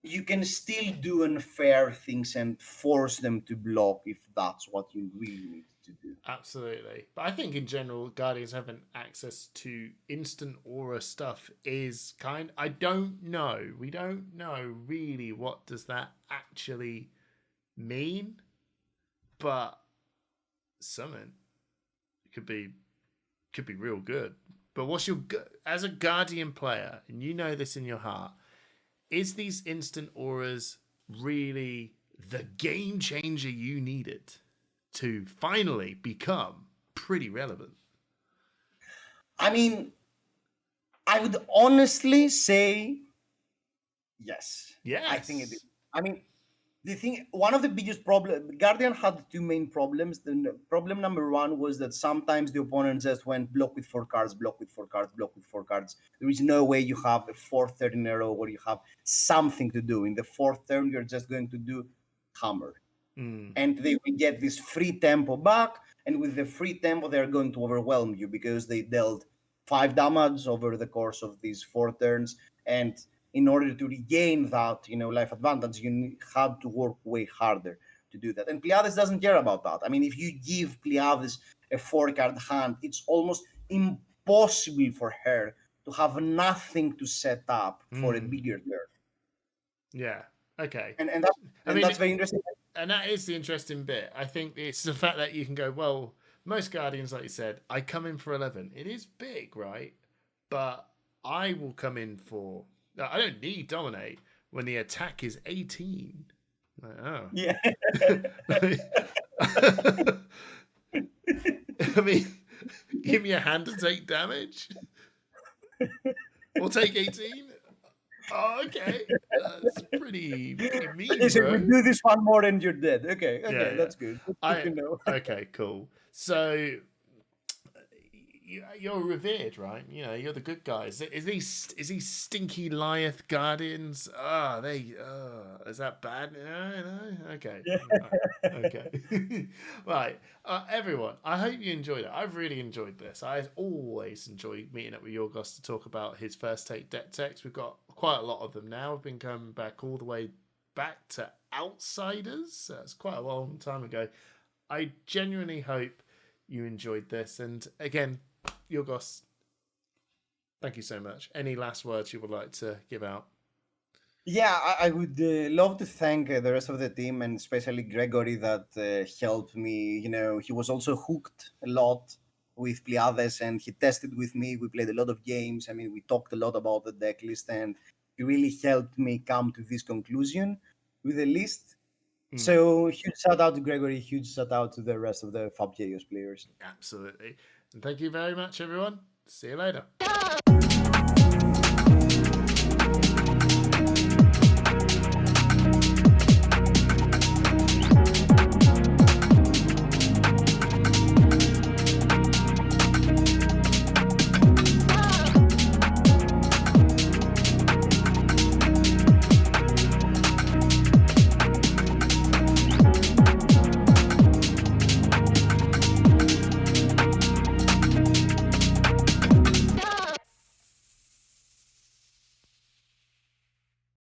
you can still do unfair things and force them to block if that's what you really need to do. Absolutely. But I think in general, Guardians having access to instant aura stuff is I don't know. We don't know really what does that actually mean, but something could be real good. But what's as a Guardian player, and you know this in your heart, is these instant auras really the game changer you needed to finally become pretty relevant? I mean, I would honestly say yes. Yes. I think it is. I mean, one of the biggest problems, Guardian had 2 main problems. The problem number 1 was that sometimes the opponent just went block with 4 cards, block with 4 cards, block with 4 cards. There is no way you have a 4th turn in a row where you have something to do. In the 4th turn, you're just going to do hammer. And they will get this free tempo back. And with the free tempo, they're going to overwhelm you because they dealt 5 damage over the course of these 4 turns. And in order to regain that, life advantage, you have to work way harder to do that. And Pleiades doesn't care about that. I mean, if you give Pleiades a 4-card hand, it's almost impossible for her to have nothing to set up for a bigger turn. Yeah. Okay. And that's I and mean, that's very interesting. and that is the interesting bit. I think it's the fact that you can go, well, most Guardians, like you said, I come in for 11. It is big, right? But I will come in for. I don't need Dominate when the attack is 18. Like, oh. Yeah. I mean, give me a hand to take damage. Or take 18. Oh, okay. That's pretty mean, So we bro. do this one more and you're dead. Okay, Yeah. that's good. That's good to know. Okay, cool. So you're revered, right? You know, you're the good guys. Is these stinky Liath guardians? Is that bad? No. Okay. Yeah. Okay. Right. Everyone, I hope you enjoyed it. I've really enjoyed this. I always enjoy meeting up with Yorgos to talk about his first take deck techs. We've got quite a lot of them now. We've been coming back all the way back to Outsiders. That's quite a long time ago. I genuinely hope you enjoyed this. And again, Yorgos, thank you so much. Any last words you would like to give out? Yeah, I would love to thank the rest of the team and especially Gregory that helped me. You know, he was also hooked a lot with Pleiades and he tested with me. We played a lot of games. I mean, we talked a lot about the deck list and he really helped me come to this conclusion with the list. So huge shout out to Gregory, huge shout out to the rest of the Fab Chaos players. Absolutely. And thank you very much, everyone. See you later.